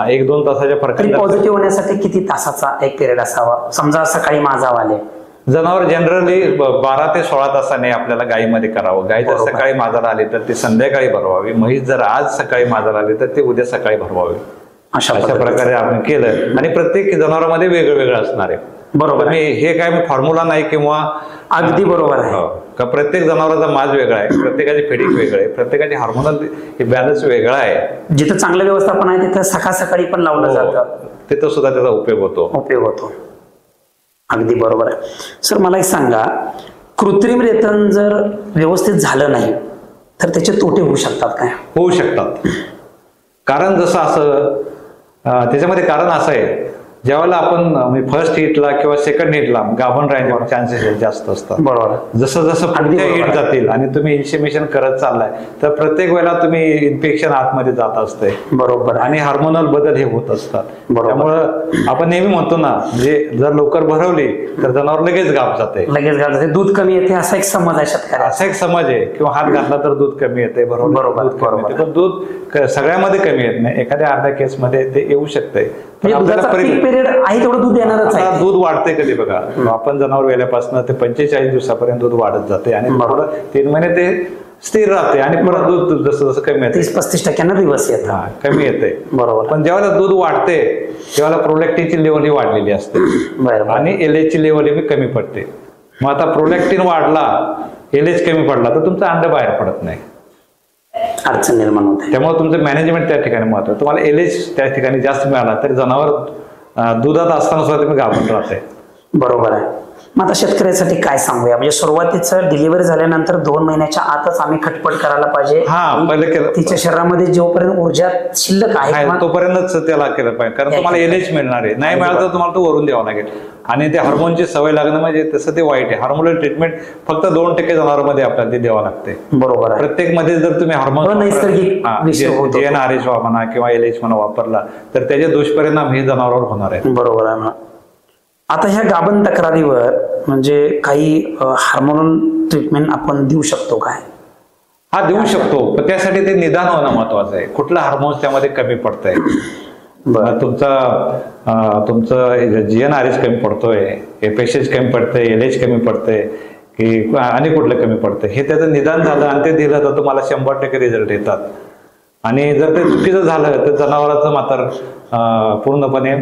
1-2 तासाच्या फरक. पॉझिटिव्ह होण्यासाठी किती तासाचा एक पिरियड असावा? समजा सकाळी माजाव आले, जनावर जनरली 12 ते 16 तासाने आपल्याला गायीमध्ये करावं. गाय जर सकाळी माजाला आली तर ती संध्याकाळी भरवावी. म्हैस जर आज सकाळी माजाला आली तर ते उद्या सकाळी भरवावी. अशा प्रकारे आपण केलं आणि प्रत्येक जनावरांमध्ये वेगळं असणार आहे. बरोबर. हे काय फॉर्म्युला नाही किंवा अगदी बरोबर आहे का प्रत्येक जनावरांचा माज वेगळा आहे, प्रत्येकाची फेडिक वेगळं आहे, प्रत्येकाची हार्मोनल बॅलन्स वेगळा आहे. जिथं चांगलं व्यवस्थापन आहे तिथं सकाळी पण लावलं जातं, तिथं सुद्धा त्याचा उपयोग होतो. अगदी बरोबर आहे. सर मला एक सांगा, कृत्रिम रेतन जर व्यवस्थित झालं नाही तर त्याचे तोटे होऊ शकतात काय? होऊ शकतात. कारण जसं असं त्याच्यामध्ये कारण असं आहे, ज्यावेळेला आपण फर्स्ट हिटला किंवा सेकंड हिटला गाभण राहण्याचे चान्सेस जास्त असतात. बरोबर. जसं पुढच्या हिट जातील आणि तुम्ही इन्सेमिनेशन करत चाललाय तर प्रत्येक वेळेला तुम्ही इन्फेक्शन आतमध्ये जात असते. बरोबर. आणि हार्मोनल बदल हे होत असतात. त्यामुळं आपण नेहमी म्हणतो ना, म्हणजे जर लवकर भरवली तर जनावर लगेच गाभ जाते, दूध कमी येते असा एक समज आहे शेतकऱ्याचा. असा एक समज आहे, किंवा हात घातला तर दूध कमी येते, बरोबर. पण दूध सगळ्यामध्ये कमी येत नाही, एखाद्या अर्ध्या केसमध्ये ते येऊ शकते. पिरियड आहे तेवढं दूध येणारच आहे. दूध वाढते कधी बघा, आपण जनावर वेल्यापासून ते 45 दिवसापर्यंत दूध वाढत जाते आणि 3 महिने ते स्थिर राहते आणि परत दूध जसं कमी येते, 30-35% दिवस येतं, कमी येते. बरोबर. पण जेव्हा दूध वाढते तेव्हा प्रोलॅक्टिनची लेवल ही वाढलेली असते आणि LH लेवल ही कमी पडते. मग आता प्रोलॅक्टिन वाढला, LH कमी पडला तर तुमचं अंड बाहेर पडत नाही, अडचण निर्माण होते. त्यामुळे तुमचं मॅनेजमेंट त्या ठिकाणी महत्त्वाचं. तुम्हाला LH त्या ठिकाणी जास्त मिळाला तरी जनावर दुधात असताना सुद्धा तुम्ही गाभण राहते. बरोबर आहे. मग आता शेतकऱ्यासाठी काय सांगूया, म्हणजे सुरुवातीचं डिलिव्हरी झाल्यानंतर 2 महिन्याच्या आतच आम्ही खटपट करायला पाहिजे. पहिले केलं तिच्या शरीरामध्ये जोपर्यंत ऊर्जा शिल्लक आहे तोपर्यंतच त्याला केलं पाहिजे, कारण तुम्हाला एलएच मिळणार आहे. नाही मिळालं तर तुम्हाला तो वरून द्यावा लागेल. आणि ते हार्मोनची सवय लागणं म्हणजे तसं ते वाईट आहे. हार्मोनल ट्रीटमेंट फक्त 2% जनावरांमध्ये आपल्याला ते द्यावं लागते. बरोबर आहे. प्रत्येक मध्ये जर तुम्ही हार्मोन नैसर्गिक GnRH म्हणा किंवा LH म्हणा वापरला तर त्याचे दुष्परिणाम हे जनावरांवर होणार आहेत. बरोबर आहे. आता ह्या गाभण तक्रारीवर म्हणजे काही हार्मोनल ट्रीटमेंट आपण देऊ शकतो काय? हा, देऊ शकतो, पण त्यासाठी ते निदान होणं महत्वाचं आहे. कुठलं हार्मोन्स त्यामध्ये कमी पडतंय, तुमचं GnRH कमी पडतोय, FSH कमी पडतंय, LH कमी पडतंय की आणि कुठलं कमी पडतंय, हे त्याचं निदान झालं आणि ते दिलं तर तुम्हाला 100% रिझल्ट येतात. आणि जर ते चुकीचं झालं तर जनावरांचं मात्र पूर्णपणे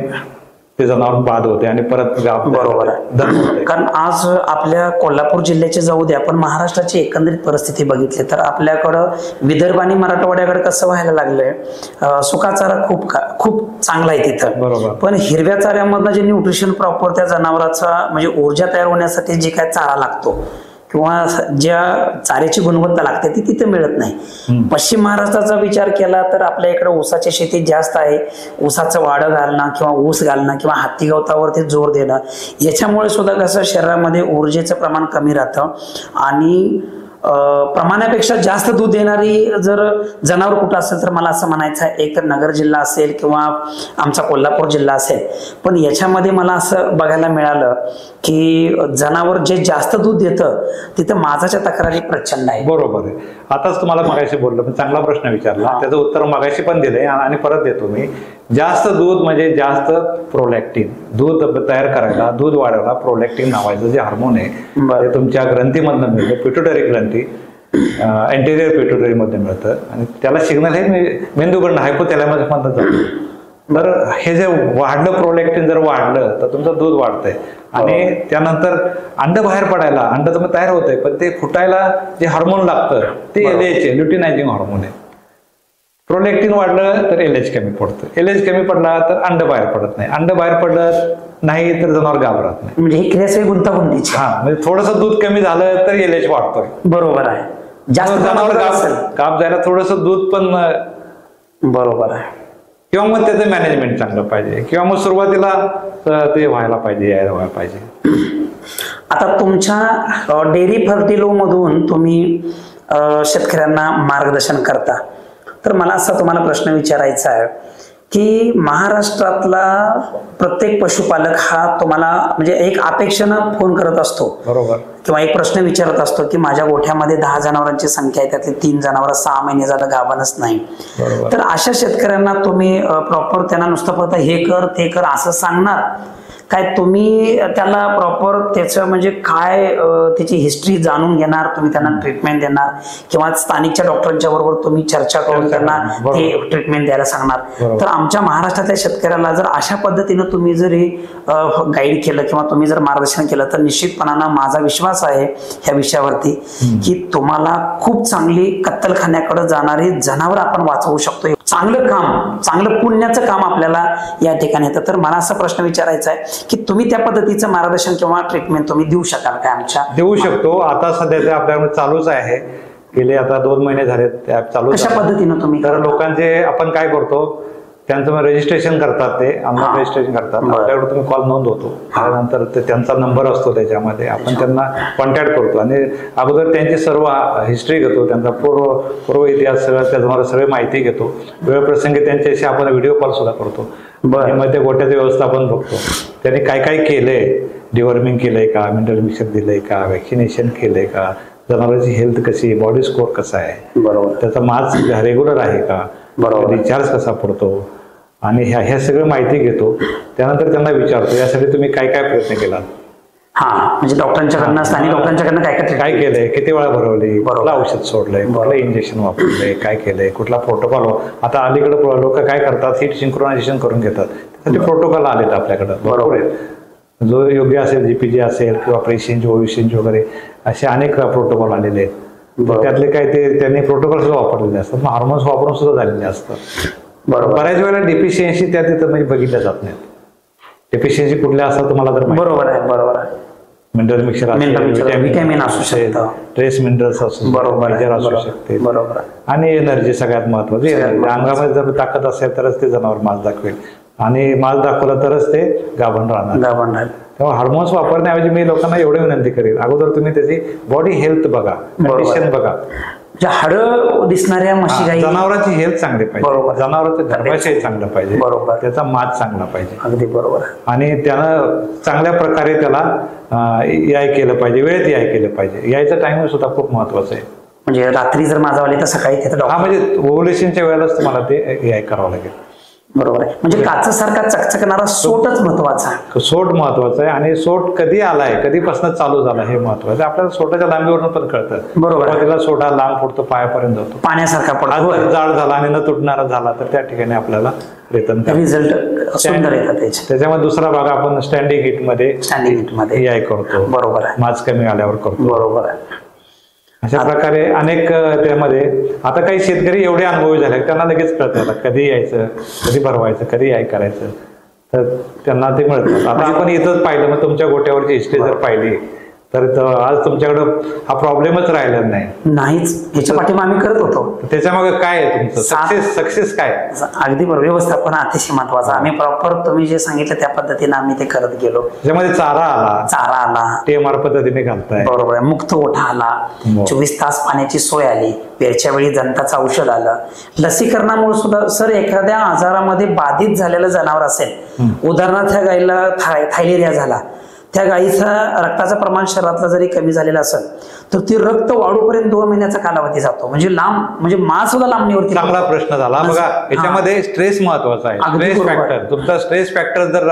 ते जनावर बाद होते आणि परत बरोबर आहे. कारण आज आपल्या कोल्हापूर जिल्ह्याचे जाऊ दे, आपण महाराष्ट्राची एकंदरीत परिस्थिती बघितली तर आपल्याकडं विदर्भ आणि मराठवाड्याकडे कसं व्हायला लागलंय, सुका चारा खूप चांगला आहे तिथं, बरोबर, पण हिरव्या चाऱ्यामधलं जे न्यूट्रिशन प्रॉपर त्या जनावराचा म्हणजे ऊर्जा तयार होण्यासाठी जे काय चारा लागतो किंवा ज्या चाऱ्याची गुणवत्ता लागते ती तिथे मिळत नाही. पश्चिम महाराष्ट्राचा विचार केला तर आपल्या इकडे ऊसाची शेती जास्त आहे. ऊसाचं वाडं घालणं किंवा ऊस घालणं किंवा हत्ती गवतावरती जोर देणं याच्यामुळे सुद्धा कसं शरीरामध्ये ऊर्जेचं प्रमाण कमी राहतं आणि प्रमाणापेक्षा जास्त दूध देणारी जर जनावर कुठं असेल तर मला असं म्हणायचं आहे, एक तर नगर जिल्हा असेल किंवा आमचा कोल्हापूर जिल्हा असेल. पण याच्यामध्ये मला असं बघायला मिळालं की जनावर जे जास्त दूध देतं तिथं माझाच्या तक्रारी प्रचंड आहे. बरोबर आहे. आताच तुम्हाला मगाशी बोललो, पण चांगला प्रश्न विचारला, त्याचं उत्तर मगाशी पण दिलंय आणि परत देतो मी. जास्त दूध म्हणजे जास्त प्रोलॅक्टिन, दूध तयार करायला, दूध वाढवायला प्रोलॅक्टिन नावाचं जे हार्मोन आहे ते तुमच्या ग्रंथीमधनं मिळतं, पिट्युटरी ग्रंथी, एंटेरियर पिट्युटरी मध्ये मिळतं आणि त्याला सिग्नल हे मेंदूकडनं हायपोथॅलॅमस मधनं जातं. तर हे जे वाढलं प्रोलॅक्टिन जर वाढलं तर तुमचं दूध वाढतंय आणि त्यानंतर अंड बाहेर पडायला, अंड तुम्ही तयार होतंय, पण ते फुटायला जे हार्मोन लागतं ते LH आहे, ल्युटिनायझिंग हार्मोन आहे. प्रोलॅक्टिन वाढलं तर LH कमी पडतं, LH कमी पडला तर अंड बाहेर पडत नाही, अंड बाहेर पडत नाही तर जनावर घाबरत नाही. म्हणजे ही क्रिया सगळी गुंतागुंतीची. म्हणजे थोडंसं दूध कमी झालं तर LH वाढतोय. बरोबर आहे. जास्त जनावर गाब जायला थोडंसं दूध पण बरोबर आहे. किंवा मग त्याचं मॅनेजमेंट चांगलं पाहिजे किंवा मग सुरुवातीला ते व्हायला पाहिजे, यायला व्हायला पाहिजे. आता तुमच्या डेअरी फर्टिलो मधून तुम्ही शेतकऱ्यांना मार्गदर्शन करता, तर मला असा तुम्हाला प्रश्न विचारायचा आहे की महाराष्ट्रातला प्रत्येक पशुपालक हा तुम्हाला म्हणजे एक अपेक्षेनं फोन करत असतो, बरोबर, किंवा एक प्रश्न विचारत असतो की माझ्या गोठ्यामध्ये 10 जनावरांची संख्या आहे, त्यातली 3 जनावर 6 महिने झालं गाभणच नाही. तर अशा शेतकऱ्यांना तुम्ही प्रॉपर त्यांना नुसतं फक्त हे कर ते कर असं सांगणार काय, तुम्ही त्याला प्रॉपर त्याचं म्हणजे काय त्याची हिस्ट्री जाणून घेणार, तुम्ही त्यांना ट्रीटमेंट देणार किंवा स्थानिकच्या डॉक्टरांच्या बरोबर तुम्ही चर्चा करून त्यांना ते ट्रीटमेंट द्यायला सांगणार? तर आमच्या महाराष्ट्रातल्या शेतकऱ्याला जर अशा पद्धतीनं तुम्ही जरी गाईड केलं किंवा तुम्ही जर मार्गदर्शन केलं तर निश्चितपणानं माझा विश्वास आहे ह्या विषयावरती की तुम्हाला खूप चांगली कत्तलखान्याकडे जाणारी जनावर आपण वाचवू शकतो. चांगलं काम, चांगलं पुण्याचं काम आपल्याला या ठिकाणी येतं. तर मला असा प्रश्न विचारायचा आहे की तुम्ही त्या पद्धतीचं मार्गदर्शन किंवा ट्रीटमेंट तुम्ही देऊ शकाल काय? आमच्या देऊ शकतो. आता सध्या ते आपल्याकडे चालूच आहे, गेले आता 2 महिने झाले ते ऍप चालू. कशा पद्धतीनं तुम्ही? तर लोकांचे आपण काय करतो, त्यांचं रजिस्ट्रेशन करतात, ते ऑनलाईन रजिस्ट्रेशन करतात, आपल्याकडे तुम्ही कॉल नोंद होतो, त्यानंतर त्यांचा नंबर असतो, त्याच्यामध्ये आपण त्यांना कॉन्टॅक्ट करतो आणि अगोदर त्यांची सर्व हिस्ट्री घेतो, त्यांचा पूर्व इतिहास सगळं, त्याच्यामध्ये सगळी माहिती घेतो. वेळप्रसंगी त्यांच्याशी आपण व्हिडिओ कॉल सुद्धा करतो. मग ते गोठ्याचं व्यवस्थापन बघतो, त्यांनी काय काय केलंय, डिवर्मिंग केलंय का, मिनरल मिक्सर दिलंय का, व्हॅक्सिनेशन केलंय का, जनावरांची हेल्थ कशी, बॉडी स्कोर कसा आहे, बरोबर, त्याचा मास रेग्युलर आहे का, बरोबर, रिचार्ज कसा पडतो, आणि ह्या सगळं माहिती घेतो. त्यानंतर त्यांना विचारतो यासाठी तुम्ही काय काय प्रयत्न केला, म्हणजे डॉक्टरांच्याकडनं, स्थानिक डॉक्टरांच्याकडनं काय केलंय, किती वेळा भरवली, कुठलं औषध सोडलंय, कुठलं इंजेक्शन वापरलंय, काय केलंय, कुठला प्रोटोकॉल. आता अलीकडे लोक काय करतात, हीट सिंक्रोनायझेशन करून घेतात, त्यासाठी प्रोटोकॉल आलेत आपल्याकडे, बरोबर आहे. जो योग्य असेल, GPG असेल किंवा प्रेसिंज, ओविसिंज वगैरे असे अनेक प्रोटोकॉल आलेले आहेत. त्यातले काय ते त्यांनी प्रोटोकॉल सुद्धा वापरलेले असतात, हार्मोन्स वापरून सुद्धा झालेले असतात. बऱ्याच वेळेला डेफिशियन्सी त्या तिथं म्हणजे बघितल्या जात नाहीत. डेफिशियन्सी कुठल्या असतात तुम्हाला तर बरोबर आहे, बरोबर आहे. मिनरल मिक्सर व्हिटॅमिन असू शकतं, ट्रेस मिनरल्स असू बरोबर असू शकते, बरोबर. आणि एनर्जी सगळ्यात महत्वाची. अंगामध्ये जर ताकद असेल तरच ते जनावर मांस दाखवेल, आणि मांस दाखवलं तरच ते गाभण राहणार. तेव्हा हार्मोन्स वापरण्याऐवजी मी लोकांना एवढी विनंती करेन, अगोदर तुम्ही त्याची बॉडी हेल्थ बघा, कंडिशन बघा. हाडं दिसणाऱ्या म्हशी गाई, जनावरांची हेल्थ चांगली पाहिजे, जनावरांचं गर्भाशय चांगलं पाहिजे, बरोबर, त्याचा माज चांगला पाहिजे, अगदी बरोबर, आणि त्यानं चांगल्या प्रकारे त्याला याय केलं पाहिजे, वेळेत याय केलं पाहिजे. यायचं टायमिंग सुद्धा खूप महत्वाचं आहे. म्हणजे रात्री जर माझा आले तर सकाळी हा, म्हणजे ओव्हुलेशनच्या वेळेलाच तुम्हाला ते याय करावं लागेल. बरोबर आहे. म्हणजे काचसारखा चकचकणारा सोटच महत्वाचा, सोट महत्वाचा आहे. आणि सोट कधी आलाय, कधीपासून चालू झाला हे महत्वाचं. आपल्याला सोटाच्या लांबीवरून पण कळतं. बरोबर, त्याला सोटा लांब पडतो, पायापर्यंत जातो, पाण्यासारखा पडतो. जाड झाला आणि न तुटणारा झाला तर त्या ठिकाणी आपल्याला रिझल्ट सुंदर येतात. त्याच्यामध्ये दुसरा भाग आपण स्टँडिंग हिटमध्ये याय करतो. बरोबर आहे, माज कमी आल्यावर करतो. बरोबर आहे. अशा प्रकारे अनेक त्यामध्ये आता काही शेतकरी एवढे अनुभवी झाले, त्यांना लगेच कळतं कधी यायचं, कधी भरवायचं, कधी याय करायचं, तर त्यांना ते मिळतं. आता आपण इथंच पाहिलं, मग तुमच्या गोट्यावरची हिस्ट्री जर पाहिली तर आज तुमच्याकडं हा प्रॉब्लेमच राहिला नाहीच. ह्याच्या पाठीमागे आम्ही करत होतो. त्याच्यामागे काय आहे तुमचं सक्सेस काय? अगदी बरोबर, व्यवस्थापन अतिशय महत्वाचं. आम्ही प्रॉपर तुम्ही जे सांगितलं त्या पद्धतीने आम्ही ते करत गेलो. त्याच्यामध्ये चारा आला, टेमआर पद्धतीने घालताय, बरोबर आहे. मुक्त ओठा आला, 24 तास पाण्याची सोय आली, वेळच्या वेळी जंताचं औषध आलं. लसीकरणामुळे सुद्धा सर एखाद्या आजारामध्ये बाधित झालेलं जनावर असेल, उदाहरणार्थ त्या गाईला थायलेरिया झाला, त्या गाईचं रक्ताचं प्रमाण शरीरातलं जरी कमी झालेलं असेल तर ती रक्त वाढूपर्यंत 2 महिन्याचा कालावधी जातो. म्हणजे लांब, म्हणजे मास सुद्धा लांबणीवरती. चांगला प्रश्न झाला बघा. याच्यामध्ये स्ट्रेस महत्वाचा आहे. स्ट्रेस फॅक्टर, तुमचा स्ट्रेस फॅक्टर जर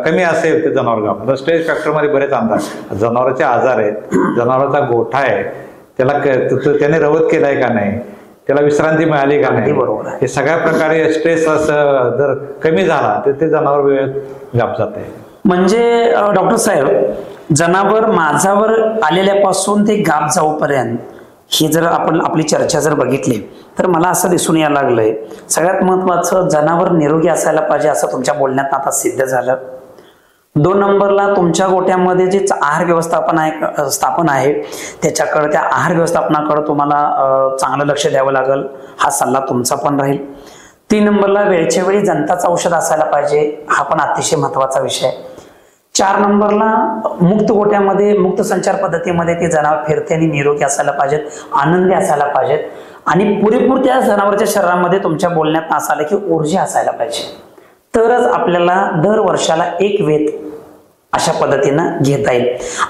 कमी असेल ते जनावर गाव, स्ट्रेस फॅक्टर मध्ये बरेच अंदाज. जनावरांचे आजार आहेत, जनावरांचा गोठा आहे, त्याने रवत केलाय का नाही, त्याला विश्रांती मिळाली का नाही, बरोबर, हे सगळ्या प्रकारे स्ट्रेस जर कमी झाला तर ते जनावर वेळेत गाप जाते. म्हणजे डॉक्टर साहेब, जनावर माझावर आलेल्यापासून ते गाप जाऊपर्यंत ही जर आपण आपली चर्चा जर बघितली तर मला असं दिसून यायला लागलंय, सगळ्यात महत्वाचं जनावर निरोगी असायला पाहिजे असं तुमच्या बोलण्यात आता सिद्ध झालं. 2 नंबरला तुमच्या गोट्यामध्ये जे आहार स्थापन आहे त्याच्याकडे, त्या आहार व्यवस्थापनाकडे तुम्हाला चांगलं लक्ष द्यावं लागेल. हा सल्ला तुमचा पण राहील. 3 नंबरला वेळच्या वेळी जंताचं औषध असायला पाहिजे, हा पण अतिशय महत्वाचा विषय. 4 नंबरला मुक्त गोट्यामध्ये, मुक्त संचार पद्धतीमध्ये ते जनावर फिरते आणि निरोगी असायला पाहिजेत, आनंदी असायला पाहिजेत, आणि पुरेपूर त्या जनावरच्या शरीरामध्ये तुमच्या बोलण्यात असं आलं की ऊर्जा असायला पाहिजे. तरच आपल्याला दर वर्षाला 1 वेत अशा पद्धतीनं घेता येईल.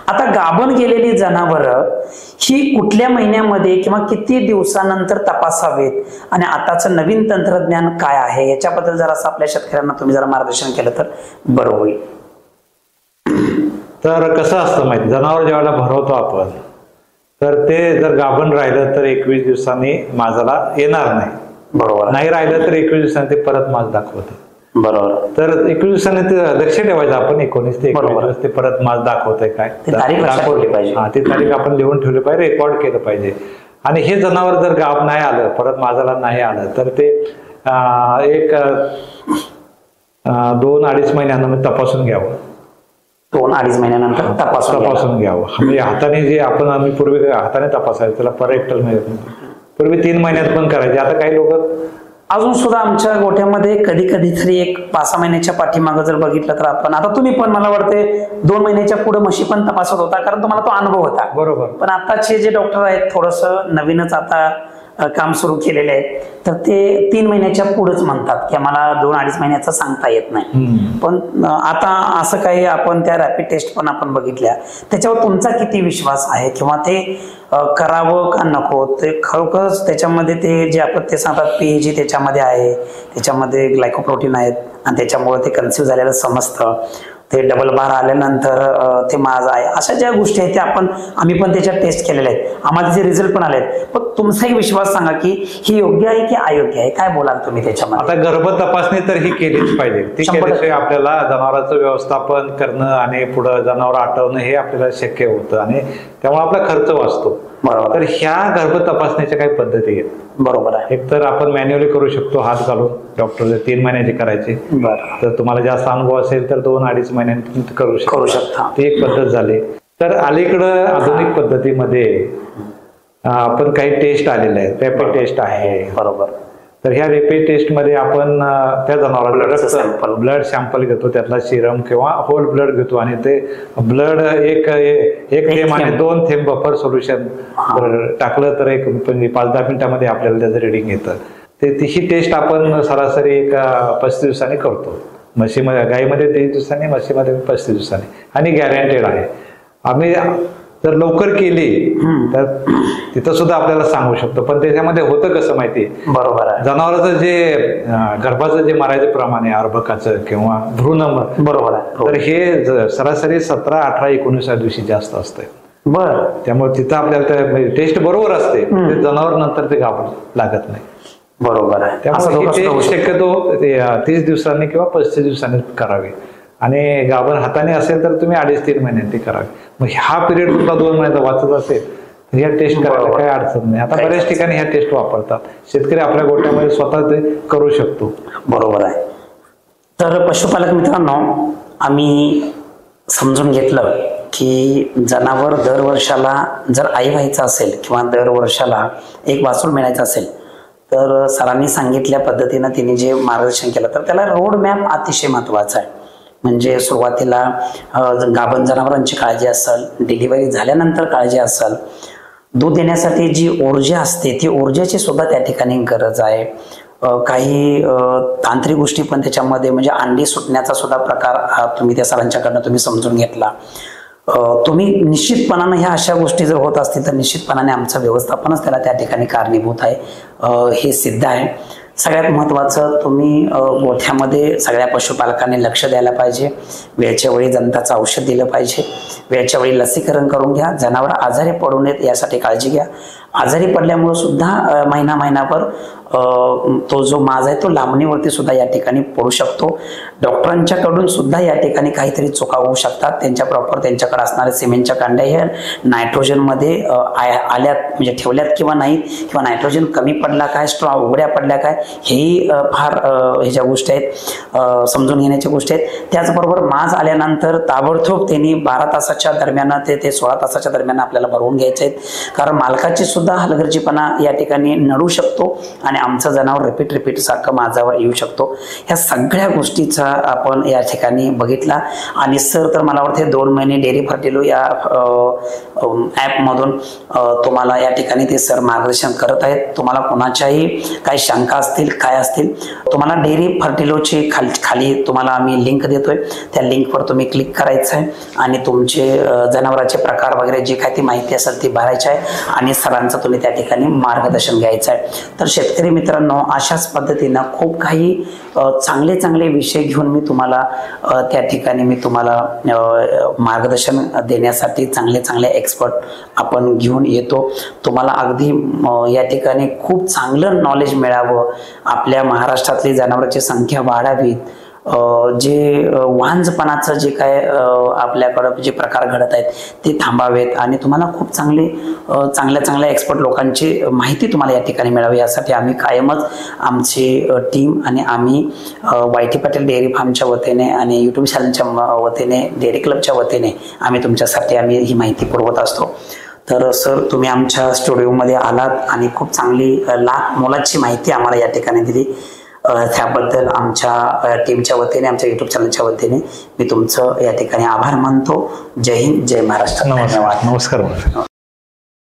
आता गाभण गेलेली जनावरं ही कुठल्या महिन्यामध्ये किंवा किती दिवसानंतर तपासावेत, आणि आताचं नवीन तंत्रज्ञान काय आहे याच्याबद्दल जरा असं आपल्या शेतकऱ्यांना तुम्ही जरा मार्गदर्शन केलं तर बरं होईल. तर कसं असतं माहिती, जनावर ज्यावेळेला भरवतो आपण तर ते जर गाभण राहिलं तर 21 दिवसांनी माझाला येणार नाही. बरोबर, नाही राहिलं तर 21 दिवसांनी ते परत माझ दाखवतं. बरोबर, तर 21 दिवसांनी ते लक्ष ठेवायचं आपण. 19 ते 21 दिवस ते परत माझ दाखवतंय काय, तारीख दाखवली पाहिजे. हा, ती तारीख आपण लिहून ठेवली पाहिजे, रेकॉर्ड केलं पाहिजे. आणि हे जनावर जर गाभ नाही आलं, परत माझाला नाही आलं तर ते 2-2.5 महिन्यांना तपासून घ्यावं. 2-2.5 महिन्यानंतर तपासून घ्यावं. म्हणजे हाताने जे आम्ही पूर्वी हाताने तपासायचं, त्याला परेक्टल मिळत नाही. पूर्वी 3 महिन्यात पण करायचे. आता काही लोक अजून सुद्धा आमच्या गोठ्यामध्ये कधी तरी 1-5 महिन्याच्या पाठीमागं जर बघितलं तर आपण, आता तुम्ही पण मला वाटते 2 महिन्याच्या पुढे म्हशी पण तपासत होता, कारण तुम्हाला तो अनुभव होता. बरोबर. पण आताचे जे डॉक्टर आहेत थोडंसं नवीनच आता काम सुरू केलेले आहे, तर ते 3 महिन्याच्या पुढेच म्हणतात की आम्हाला 2-2.5 महिन्याचं सांगता येत नाही. पण आता असं काही आपण त्या रॅपिड टेस्ट पण आपण बघितल्या, त्याच्यावर तुमचा किती विश्वास आहे, किंवा ते करावं का नको, ते खरोखरच त्याच्यामध्ये ते जे आपण ते सांगतात PAG त्याच्यामध्ये आहे, त्याच्यामध्ये ग्लायकोप्रोटीन आहेत, आणि त्याच्यामुळे ते कन्सिव्ह झालेलं समजतं. ते डबल बार आल्यानंतर ते माझं आहे, अशा ज्या गोष्टी आहेत त्या आम्ही पण त्याच्यात टेस्ट केलेल्या आहेत, आम्हाला जे रिझल्ट पण आले आहेत. पण तुमचा एक विश्वास सांगा की ही योग्य आहे की अयोग्य आहे, काय बोलाल तुम्ही त्याच्यामध्ये? आता गर्भ तपासणी तर ही केलीच पाहिजे. ती केल्याशिवाय आपल्याला जनावरांचं व्यवस्थापन करणं आणि पुढे जनावर आटवणं हे आपल्याला शक्य होतं, आणि त्यामुळे आपला खर्च वाचतो. बरोबर. तर ह्या गर्भ तपासणीच्या काही पद्धती आहेत. बरोबर आहे. एक तर आपण मॅन्युअली करू शकतो, हात घालून. डॉक्टर 3 महिन्याची करायची. बरं. तर तुम्हाला जास्त अनुभव असेल तर 2-2.5 महिन्यांनी करू शकता. ती एक पद्धत झाली. तर अलीकडं आधुनिक पद्धतीमध्ये आपण काही टेस्ट आलेले आहेत. रॅपिड टेस्ट आहे. बरोबर. तर ह्या रॅपिड टेस्ट मध्ये आपण त्या जनावरांचा ब्लड सॅम्पल घेतो, त्यातला सिरम किंवा होल ब्लड घेतो आणि ते ब्लड एक थेंब आणि 2 थेंब बफर सोल्युशन टाकलं तर 5-10 मिनिटांमध्ये आपल्याला त्याचं रिडिंग येतं. ही टेस्ट आपण सरासरी 35 दिवसांनी करतो. म्हशीमध्ये, गाईमध्ये 23 दिवसांनी, म्हशीमध्ये 35 दिवसांनी, आणि गॅरंटेड आहे. आम्ही जर लवकर केली तर तिथं सुद्धा आपल्याला सांगू शकतो. पण त्याच्यामध्ये होतं कसं माहिती, बरोबर आहे, जनावरांचं जे गर्भाचं जे मरायचं प्रमाण आहे, अर्भकाचं किंवा भ्रूण, बरोबर आहे, तर हे सरासरी 17, 18, 19 दिवशी जास्त असतंय. बर. त्यामुळे तिथं आपल्याला टेस्ट बरोबर असते, ते जनावर नंतर ते गाभ लागत नाही. बरोबर आहे. त्यामुळे शक्यतो 30 दिवसांनी किंवा 35 दिवसांनी करावी. आणि गाभण हाताने असेल तर तुम्ही 2.5-3 महिन्यांनी करावी. मग हा पिरियड तुमचा 2 महिन्याचा वाचत असेल तर ह्या टेस्ट करायला काही अडचण नाही. आता बऱ्याच ठिकाणी ह्या टेस्ट वापरतात. शेतकरी आपल्या गोट्यामध्ये स्वतः ते करू शकतो. बरोबर आहे. तर पशुपालक मित्रांनो, आम्ही समजून घेतलं की जनावर दर वर्षाला जर आई व्हायचं असेल किंवा दर वर्षाला एक वासरूळ मिळायचं असेल तर सरांनी सांगितल्या पद्धतीनं तिने जे मार्गदर्शन केलं तर त्याला रोड मॅप अतिशय महत्त्वाचा आहे. म्हणजे सुरुवातीला गाभण जनावरांची काळजी असेल, डिलिव्हरी झाल्यानंतर काळजी असेल, दूध देण्यासाठी जी ऊर्जा असते ती ऊर्जेची सुद्धा त्या ठिकाणी गरज आहे. काही तांत्रिक गोष्टी पण त्याच्यामध्ये, म्हणजे अंडी सुटण्याचा सुद्धा प्रकार तुम्ही त्या सरांच्याकडनं तुम्ही समजून घेतला. तुम्ही निश्चितपणानं ह्या अशा गोष्टी जर होत असतील तर निश्चितपणाने आमचं व्यवस्थापनच त्याला त्या ठिकाणी कारणीभूत आहे, हे सिद्ध आहे. सगळ्यात महत्त्वाचं, तुम्ही गोठ्यामध्ये सगळ्या पशुपालकांनी लक्ष द्यायला पाहिजे. वेळच्या वेळी जंताचं औषध दिलं पाहिजे. वेळच्या वेळी लसीकरण करून घ्या. जनावर आजारी पडू नयेत यासाठी काळजी घ्या. आजारी पडल्यामुळे सुद्धा महिनाभर तो जो माज आहे तो लांबणीवरती सुद्धा या ठिकाणी पडू शकतो. डॉक्टरांच्याकडून सुद्धा या ठिकाणी काहीतरी चुका होऊ शकतात. त्यांच्याकडे असणारे सिमेंटच्या कांड्या ह्या नायट्रोजनमध्ये आल्यात, म्हणजे ठेवल्यात किंवा नाहीत, किंवा नायट्रोजन कमी पडला काय, स्ट्रॉ उघड्या पडल्या काय, हेही फार ह्याच्या गोष्टी आहेत, समजून घेण्याच्या गोष्टी आहेत. त्याचबरोबर माज आल्यानंतर ताबडतोब त्यांनी 12 तासाच्या दरम्यान ते 16 तासाच्या दरम्यान आपल्याला भरवून घ्यायचे आहेत. कारण मालकाची सुद्धा हलगर्जीपणा या ठिकाणी नडू शकतो आणि आमचं जनावर रिपीट सारखं माझावर येऊ शकतो. ह्या सगळ्या गोष्टीचा आपण या ठिकाणी बघितला. आणि सर तर मला वाटते 2 महिने डेअरी फर्टिलो या ॲपमधून तुम्हाला या ठिकाणी ते सर मार्गदर्शन करत आहेत. तुम्हाला कोणाच्याही काही शंका असतील, काय असतील, तुम्हाला डेअरी फर्टिलोची खाली तुम्हाला आम्ही लिंक देतोय. त्या लिंकवर तुम्ही क्लिक करायचं आहे आणि तुमचे जनावरांचे प्रकार वगैरे जे काही ती माहिती असेल ती भरायची आहे आणि सरांचं तुम्ही त्या ठिकाणी मार्गदर्शन घ्यायचं आहे. तर शेतकरी मित्रांनो, अशाच पद्धतीनं खूप काही चांगले विषय घेऊन मी तुम्हाला त्या ठिकाणी मार्गदर्शन देण्यासाठी चांगले एक्सपर्ट आपण घेऊन येतो. तुम्हाला अगदी या ठिकाणी खूप चांगलं नॉलेज मिळावं, आपल्या महाराष्ट्रातली जनावरांची संख्या वाढावी, जे वांझपणाचं जे काय आपल्याकडं जे प्रकार घडत आहेत ते थांबावेत आणि तुम्हाला खूप चांगल्या एक्सपर्ट लोकांची माहिती तुम्हाला या ठिकाणी मिळावी, यासाठी आम्ही कायमच आमची टीम आणि आम्ही वाय.टी. पाटील डेअरी फार्मच्या वतीने आणि यूट्यूब चॅनलच्या वतीने, डेअरी क्लबच्या वतीने आम्ही तुमच्यासाठी ही माहिती पुरवत असतो. तर सर, तुम्ही आमच्या स्टुडिओमध्ये आलात आणि खूप चांगली मोलाची माहिती आम्हाला या ठिकाणी दिली. त्याबद्दल आमच्या टीमच्या वतीने, आमच्या यूट्यूब चॅनलच्या वतीने मी तुमचं या ठिकाणी आभार मानतो. जय हिंद, जय महाराष्ट्र. नमस्कार.